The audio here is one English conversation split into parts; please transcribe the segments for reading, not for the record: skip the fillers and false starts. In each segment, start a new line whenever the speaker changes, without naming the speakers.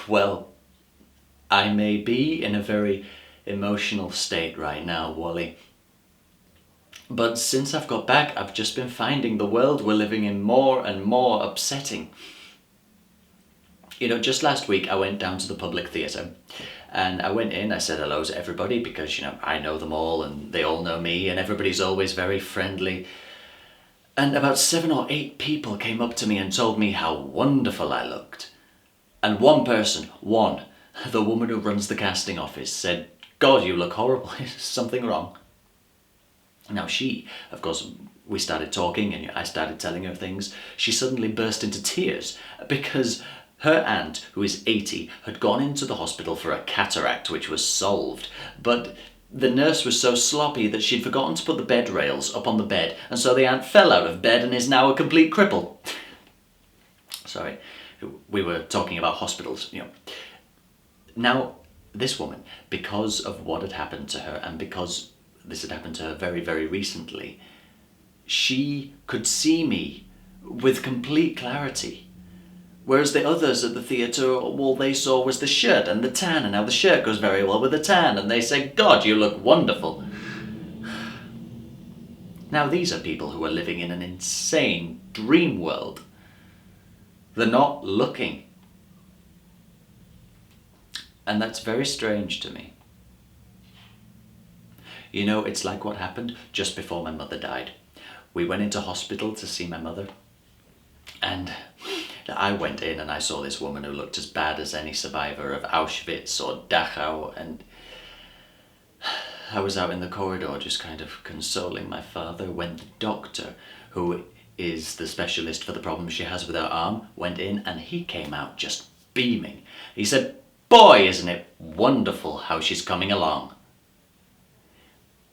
Well, I may be in a very emotional state right now, Wally. But since I've got back, I've just been finding the world we're living in more and more upsetting. You know, just last week I went down to the public theatre and I went in, I said hello to everybody because, I know them all and they all know me and everybody's always very friendly. And about 7 or 8 people came up to me and told me how wonderful I looked. And one person, the woman who runs the casting office, said, "God, you look horrible, is something wrong?" Now she, of course, we started talking and I started telling her things. She suddenly burst into tears because her aunt, who is 80, had gone into the hospital for a cataract which was solved, but the nurse was so sloppy that she'd forgotten to put the bed rails up on the bed, and so the aunt fell out of bed and is now a complete cripple. Sorry, we were talking about hospitals, Now, this woman, because of what had happened to her and because this had happened to her very, very recently, she could see me with complete clarity. Whereas the others at the theatre, all they saw was the shirt and the tan, and now the shirt goes very well with the tan, and they say, "God, you look wonderful." Now these are people who are living in an insane dream world. They're not looking. And that's very strange to me. It's like what happened just before my mother died. We went into hospital to see my mother, and I went in and I saw this woman who looked as bad as any survivor of Auschwitz or Dachau, and I was out in the corridor just kind of consoling my father when the doctor, who is the specialist for the problem she has with her arm, went in and he came out just beaming. He said, "Boy, isn't it wonderful how she's coming along."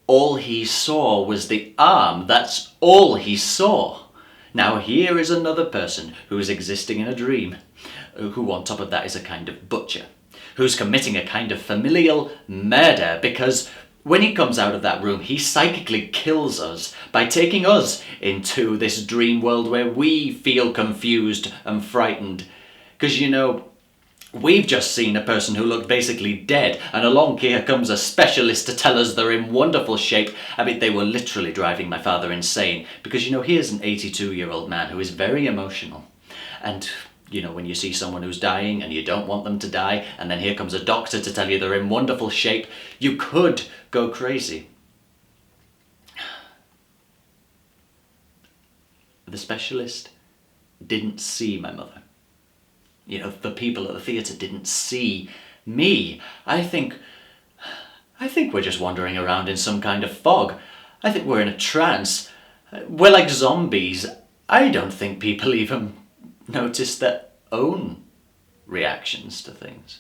All he saw was the arm. That's all he saw. Now here is another person who is existing in a dream, who on top of that is a kind of butcher, who's committing a kind of familial murder because when he comes out of that room, he psychically kills us by taking us into this dream world where we feel confused and frightened. Because, we've just seen a person who looked basically dead, and along here comes a specialist to tell us they're in wonderful shape. I mean, they were literally driving my father insane, because, here's an 82-year-old man who is very emotional. And, when you see someone who's dying and you don't want them to die, and then here comes a doctor to tell you they're in wonderful shape, you could go crazy. The specialist didn't see my mother. The people at the theatre didn't see me. I think we're just wandering around in some kind of fog. I think we're in a trance. We're like zombies. I don't think people even notice their own reactions to things.